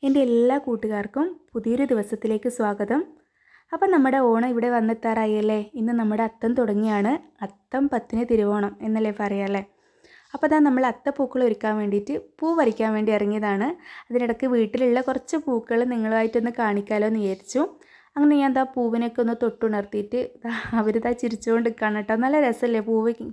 എൻ്റെ എല്ലാ കൂട്ടുകാർക്കും പുതിയൊരു ദിവസത്തിലേക്ക് സ്വാഗതം. അപ്പം നമ്മുടെ ഓണം ഇവിടെ വന്നെത്താറായല്ലേ. ഇന്ന് നമ്മുടെ അത്തം തുടങ്ങിയാണ്. അത്തം 10-ന് തിരുവോണം എന്നല്ലേ പറയാല്ലേ. അപ്പോൾ അതാ നമ്മൾ അത്തപ്പൂക്കൾ ഒരുക്കാൻ വേണ്ടിയിട്ട് പൂ പറിക്കാൻ വേണ്ടി ഇറങ്ങിയതാണ്. അതിനിടയ്ക്ക് വീട്ടിലുള്ള കുറച്ച് പൂക്കൾ നിങ്ങളുമായിട്ടൊന്ന് കാണിക്കാമല്ലോ എന്ന് വിചാരിച്ചു. അങ്ങനെ ഞാൻ പൂവിനൊക്കെ ഒന്ന് തൊട്ടുണർത്തിയിട്ട് അവരിതാ ചിരിച്ചുകൊണ്ട് നിൽക്കുകയാണ് കേട്ടോ. നല്ല രസമല്ലേ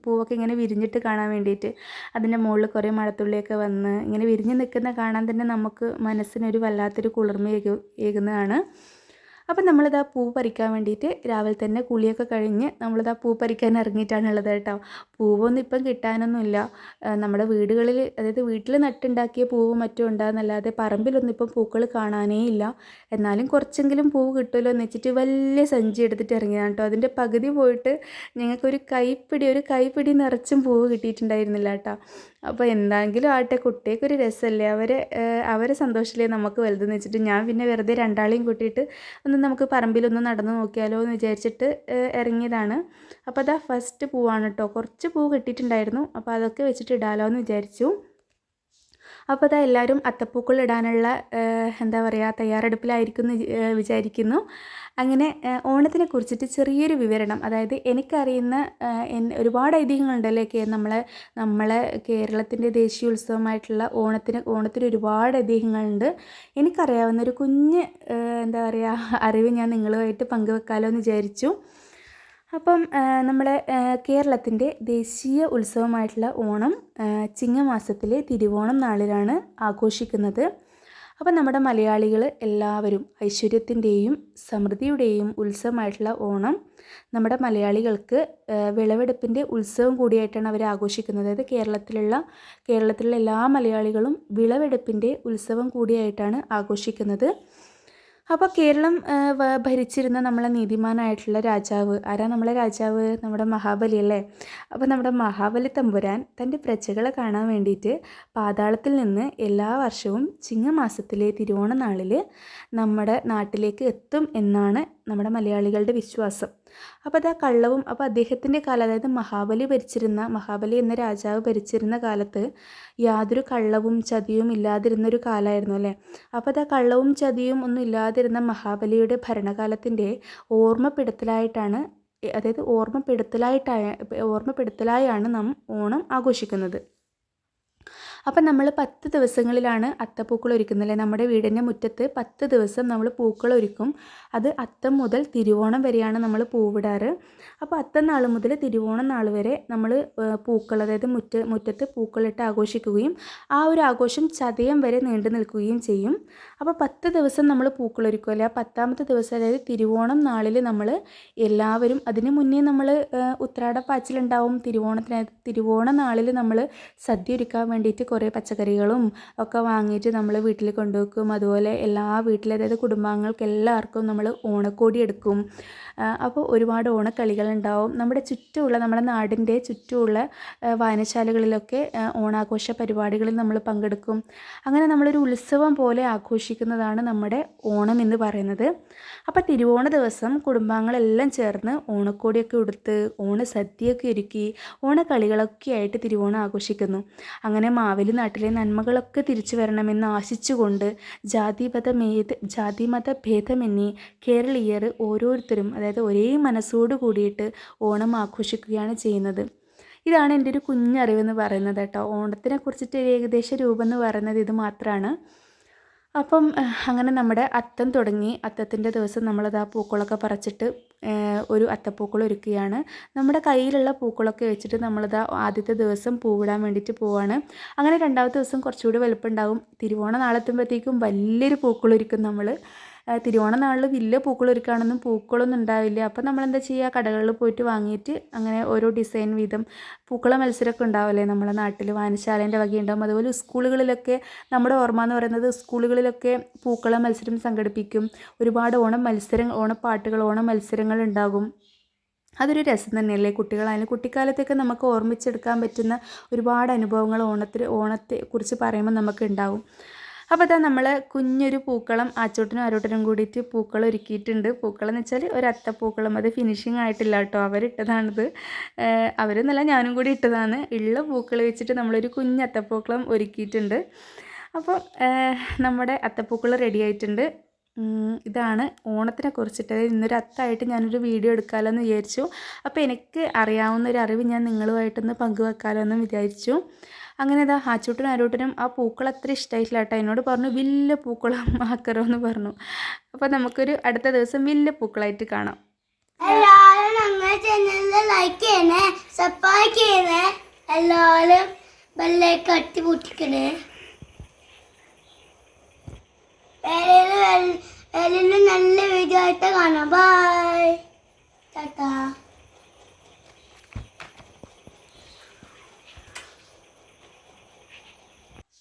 പൂവൊക്കെ ഇങ്ങനെ വിരിഞ്ഞിട്ട് കാണാൻ വേണ്ടിയിട്ട്. അതിൻ്റെ മുകളിൽ കുറേ മഴത്തുള്ളിയൊക്കെ വന്ന് ഇങ്ങനെ വിരിഞ്ഞ് നിൽക്കുന്ന കാണാൻ തന്നെ നമുക്ക് മനസ്സിനൊരു വല്ലാത്തൊരു കുളിർമ ഏകുന്നതാണ്. അപ്പം നമ്മളിതാ പൂ പറിക്കാൻ വേണ്ടിയിട്ട് രാവിലെ തന്നെ കുളിയൊക്കെ കഴിഞ്ഞ് നമ്മളിതാ പൂ പറിക്കാൻ ഇറങ്ങിയിട്ടാണുള്ളത് കേട്ടോ. പൂവൊന്നും ഇപ്പം കിട്ടാനൊന്നുമില്ല. നമ്മുടെ വീടുകളിൽ, അതായത് വീട്ടിൽ നട്ടുണ്ടാക്കിയ പൂവും മറ്റും ഉണ്ടാകുന്നല്ലാതെ പറമ്പിലൊന്നും ഇപ്പം പൂക്കൾ കാണാനേ ഇല്ല. എന്നാലും കുറച്ചെങ്കിലും പൂവ് കിട്ടുമല്ലോ എന്ന് വെച്ചിട്ട് വലിയ സഞ്ചി എടുത്തിട്ട് ഇറങ്ങിയതാണ് കേട്ടോ. അതിൻ്റെ പകുതി പോയിട്ട് ഞങ്ങൾക്കൊരു കൈപ്പിടി നിറച്ചും പൂവ് കിട്ടിയിട്ടുണ്ടായിരുന്നില്ല കേട്ടോ. അപ്പോൾ എന്താണെങ്കിലും ആട്ടെ, കുട്ടിയൊക്കെ രസമല്ലേ, അവരെ സന്തോഷമല്ലേ നമുക്ക് വലുതെന്ന് വെച്ചിട്ട് ഞാൻ പിന്നെ വെറുതെ രണ്ടാളെയും കൂട്ടിയിട്ട് ഒന്ന് നമുക്ക് പറമ്പിലൊന്ന് നടന്ന് നോക്കിയാലോ എന്ന് വിചാരിച്ചിട്ട് ഇറങ്ങിയതാണ്. അപ്പോൾ അതാ ഫസ്റ്റ് പൂവാണ് കേട്ടോ. കുറച്ച് പൂവ് കിട്ടിയിട്ടുണ്ടായിരുന്നു. അപ്പോൾ അതൊക്കെ വെച്ചിട്ട് ഇടാലോ എന്ന് വിചാരിച്ചു. അപ്പോൾ അതാ എല്ലാവരും അത്തപ്പൂക്കൾ ഇടാനുള്ള എന്താ പറയുക തയ്യാറെടുപ്പിലായിരിക്കും എന്ന് വിചാരിക്കുന്നു. അങ്ങനെ ഓണത്തിനെ കുറിച്ചിട്ട് ചെറിയൊരു വിവരണം, അതായത് എനിക്കറിയുന്ന ഒരുപാട് ഐതിഹ്യങ്ങളുണ്ടല്ലേ നമ്മളെ കേരളത്തിൻ്റെ ദേശീയോത്സവമായിട്ടുള്ള ഓണത്തിന് ഒരുപാട് ഐതിഹ്യങ്ങളുണ്ട്. എനിക്കറിയാവുന്ന ഒരു കുഞ്ഞ് എന്താ പറയുക അറിവ് ഞാൻ നിങ്ങളുമായിട്ട് പങ്കുവെക്കാമല്ലോ എന്ന് വിചാരിച്ചു. അപ്പം നമ്മുടെ കേരളത്തിൻ്റെ ദേശീയ ഉത്സവമായിട്ടുള്ള ഓണം ചിങ്ങമാസത്തിലെ തിരുവോണം നാളിലാണ് ആഘോഷിക്കുന്നത്. അപ്പം നമ്മുടെ മലയാളികൾ എല്ലാവരും ഐശ്വര്യത്തിൻ്റെയും സമൃദ്ധിയുടെയും ഉത്സവമായിട്ടുള്ള ഓണം നമ്മുടെ മലയാളികൾക്ക് വിളവെടുപ്പിൻ്റെ ഉത്സവം കൂടിയായിട്ടാണ് അവർ ആഘോഷിക്കുന്നത്. അതായത് കേരളത്തിലുള്ള എല്ലാ മലയാളികളും വിളവെടുപ്പിൻ്റെ ഉത്സവം കൂടിയായിട്ടാണ് ആഘോഷിക്കുന്നത്. അപ്പോൾ കേരളം ഭരിച്ചിരുന്ന നമ്മളെ നീതിമാനായിട്ടുള്ള രാജാവ് ആരാ? നമ്മളെ രാജാവ് നമ്മുടെ മഹാബലി അല്ലേ. അപ്പോൾ നമ്മുടെ മഹാബലി തമ്പുരാൻ തൻ്റെ പ്രജകളെ കാണാൻ വേണ്ടിയിട്ട് പാതാളത്തിൽ നിന്ന് എല്ലാ വർഷവും ചിങ്ങമാസത്തിലെ തിരുവോണ നാളിൽ നമ്മുടെ നാട്ടിലേക്ക് എത്തും എന്നാണ് നമ്മുടെ മലയാളികളുടെ വിശ്വാസം. അപ്പോൾ അത് അപ്പോൾ അദ്ദേഹത്തിൻ്റെ കാലം, അതായത് മഹാബലി എന്ന രാജാവ് ഭരിച്ചിരുന്ന കാലത്ത് യാതൊരു കള്ളവും ചതിയും ഇല്ലാതിരുന്നൊരു കാലമായിരുന്നു അല്ലേ. അപ്പോൾ അത് കള്ളവും ചതിയും ഒന്നും ഇല്ലാതിരുന്ന മഹാബലിയുടെ ഭരണകാലത്തിൻ്റെ ഓർമ്മപ്പെടുത്തലായാണ് നാം ഓണം ആഘോഷിക്കുന്നത്. അപ്പം നമ്മൾ 10 ദിവസങ്ങളിലാണ് അത്തപ്പൂക്കൾ ഒരുക്കുന്നത്. നമ്മുടെ വീടിൻ്റെ മുറ്റത്ത് 10 ദിവസം നമ്മൾ പൂക്കൾ ഒരുക്കും. അത് അത്തം മുതൽ തിരുവോണം വരെയാണ് നമ്മൾ പൂവിടാറ്. അപ്പോൾ അത്തം നാൾ മുതൽ തിരുവോണം നാൾ വരെ നമ്മൾ പൂക്കൾ, അതായത് മുറ്റത്ത് പൂക്കളിട്ട് ആഘോഷിക്കുകയും ആ ഒരു ആഘോഷം ചതയം വരെ നീണ്ടു നിൽക്കുകയും ചെയ്യും. അപ്പോൾ 10 ദിവസം നമ്മൾ പൂക്കൾ ഒരുക്കുമല്ലേ. ആ 10ാമത്തെ ദിവസം, അതായത് തിരുവോണം നാളിൽ നമ്മൾ എല്ലാവരും, അതിന് മുന്നേ നമ്മൾ ഉത്രാടപ്പാച്ചിലുണ്ടാവും. തിരുവോണ നാളിൽ നമ്മൾ സദ്യ ഒരുക്കാൻ വേണ്ടിയിട്ട് കുറേ പച്ചക്കറികളും ഒക്കെ വാങ്ങിയിട്ട് നമ്മൾ വീട്ടിൽ കൊണ്ടുവെക്കും. അതുപോലെ എല്ലാ വീട്ടിലെ, അതായത് കുടുംബാംഗങ്ങൾക്ക് എല്ലാവർക്കും നമ്മൾ ഓണക്കോടി എടുക്കും. അപ്പോൾ ഒരുപാട് ഓണക്കളികളുണ്ടാവും. നമ്മുടെ നാടിൻ്റെ ചുറ്റുമുള്ള വായനശാലകളിലൊക്കെ ഓണാഘോഷ പരിപാടികളിൽ നമ്മൾ പങ്കെടുക്കും. അങ്ങനെ നമ്മളൊരു ഉത്സവം പോലെ ആഘോഷിക്കുന്നതാണ് നമ്മുടെ ഓണം എന്ന് പറയുന്നത്. അപ്പോൾ തിരുവോണ ദിവസം കുടുംബാംഗങ്ങളെല്ലാം ചേർന്ന് ഓണക്കോടിയൊക്കെ ഉടുത്ത് ഓണസദ്യയൊക്കെ ഒരുക്കി ഓണക്കളികളൊക്കെ ആയിട്ട് തിരുവോണം ആഘോഷിക്കുന്നു. അങ്ങനെ മാവേലി നാട്ടിലെ നന്മകളൊക്കെ തിരിച്ചു വരണമെന്ന് ആശിച്ചുകൊണ്ട് ജാതിമത ഭേദമന്യേ കേരളീയർ ഓരോരുത്തരും, അതായത് ഒരേ മനസ്സോട് കൂടിയിട്ട് ഓണം ആഘോഷിക്കുകയാണ് ചെയ്യുന്നത്. ഇതാണ് എൻ്റെ ഒരു കുഞ്ഞറിവെന്ന് പറയുന്നത് കേട്ടോ. ഓണത്തിനെ കുറിച്ചിട്ട് ഏകദേശ രൂപം എന്ന് പറയുന്നത് ഇത് മാത്രമാണ്. അപ്പം അങ്ങനെ നമ്മുടെ അത്തം തുടങ്ങി. അത്തത്തിൻ്റെ ദിവസം നമ്മളത് ആ പൂക്കളൊക്കെ പറിച്ചിട്ട് ഒരു അത്തപ്പൂക്കൾ ഒരുക്കുകയാണ്. നമ്മുടെ കയ്യിലുള്ള പൂക്കളൊക്കെ വെച്ചിട്ട് നമ്മളത് ആദ്യത്തെ ദിവസം പൂവിടാൻ വേണ്ടിയിട്ട് പോവാണ്. അങ്ങനെ 2ാമത്തെ ദിവസം കുറച്ചുകൂടി വലുപ്പമുണ്ടാകും. തിരുവോണ നാളെത്തുമ്പോഴത്തേക്കും വലിയൊരു പൂക്കൾ ഒരുക്കും നമ്മൾ. തിരുവോണ നാളിൽ വലിയ പൂക്കൾ ഒരുക്കുകയാണെന്നും പൂക്കളൊന്നും ഉണ്ടാവില്ല. അപ്പം നമ്മളെന്താ ചെയ്യുക, കടകളിൽ പോയിട്ട് വാങ്ങിയിട്ട് അങ്ങനെ ഓരോ ഡിസൈൻ വീതം പൂക്കള മത്സരമൊക്കെ ഉണ്ടാവില്ലേ നമ്മുടെ നാട്ടിൽ, വായനശാലേൻ്റെ വകയുണ്ടാകും. അതുപോലെ സ്കൂളുകളിലൊക്കെ നമ്മുടെ ഓർമ്മ എന്ന് പറയുന്നത് സ്കൂളുകളിലൊക്കെ പൂക്കള മത്സരം സംഘടിപ്പിക്കും. ഒരുപാട് ഓണപ്പാട്ടുകൾ, ഓണമത്സരങ്ങൾ ഉണ്ടാകും. അതൊരു രസം തന്നെയല്ലേ. കുട്ടിക്കാലത്തൊക്കെ നമുക്ക് ഓർമ്മിച്ചെടുക്കാൻ പറ്റുന്ന ഒരുപാട് അനുഭവങ്ങൾ ഓണത്തെക്കുറിച്ച് പറയുമ്പോൾ നമുക്ക് ഉണ്ടാവും. അപ്പോൾ അതാ നമ്മൾ കുഞ്ഞൊരു പൂക്കളം ആച്ചോട്ടനും ആരോട്ടനും കൂടിയിട്ട് പൂക്കളം ഒരുക്കിയിട്ടുണ്ട്. പൂക്കളം എന്ന് വെച്ചാൽ ഒരു അത്തപ്പൂക്കളം, അത് ഫിനിഷിങ് ആയിട്ടില്ല കേട്ടോ, അവരിട്ടതാണിത്. അവരെന്നല്ല, ഞാനും കൂടി ഇട്ടതാണ്. ഉള്ള പൂക്കൾ വെച്ചിട്ട് നമ്മളൊരു കുഞ്ഞ് അത്തപ്പൂക്കളം ഒരുക്കിയിട്ടുണ്ട്. അപ്പം നമ്മുടെ അത്തപ്പൂക്കൾ റെഡി ആയിട്ടുണ്ട്. ഇതാണ് ഓണത്തിനെ കുറിച്ചിട്ട്. ഇന്നൊരു അത്തമായിട്ട് ഞാനൊരു വീഡിയോ എടുക്കാമല്ലോ എന്ന് വിചാരിച്ചു. അപ്പോൾ എനിക്ക് അറിയാവുന്ന ഒരു അറിവ് ഞാൻ നിങ്ങളുമായിട്ടൊന്ന് പങ്കുവെക്കാമല്ലോ എന്ന് വിചാരിച്ചു. അങ്ങനെ ഇതാ ആച്ചൂട്ടനും ആരൂട്ടനും ആ പൂക്കൾ അത്ര ഇഷ്ടമായിട്ടില്ല കേട്ടോ. എന്നോട് പറഞ്ഞു വലിയ പൂക്കളം ആക്കറോ എന്ന് പറഞ്ഞു. അപ്പോൾ നമുക്കൊരു അടുത്ത ദിവസം വലിയ പൂക്കളായിട്ട് കാണാം. എല്ലാവരും ഞങ്ങളുടെ ചാനലിൽ ലൈക്ക് ചെയ്യണേ, സബ്സ്ക്രൈബ് ചെയ്യണേ, എല്ലാവരും ബെല്ലൈക്കൺ അട്ടി പൊട്ടിക്കണേ. വേറെ നല്ല വീഡിയോ ആയിട്ട് കാണാം. ബൈ ടാറ്റാ.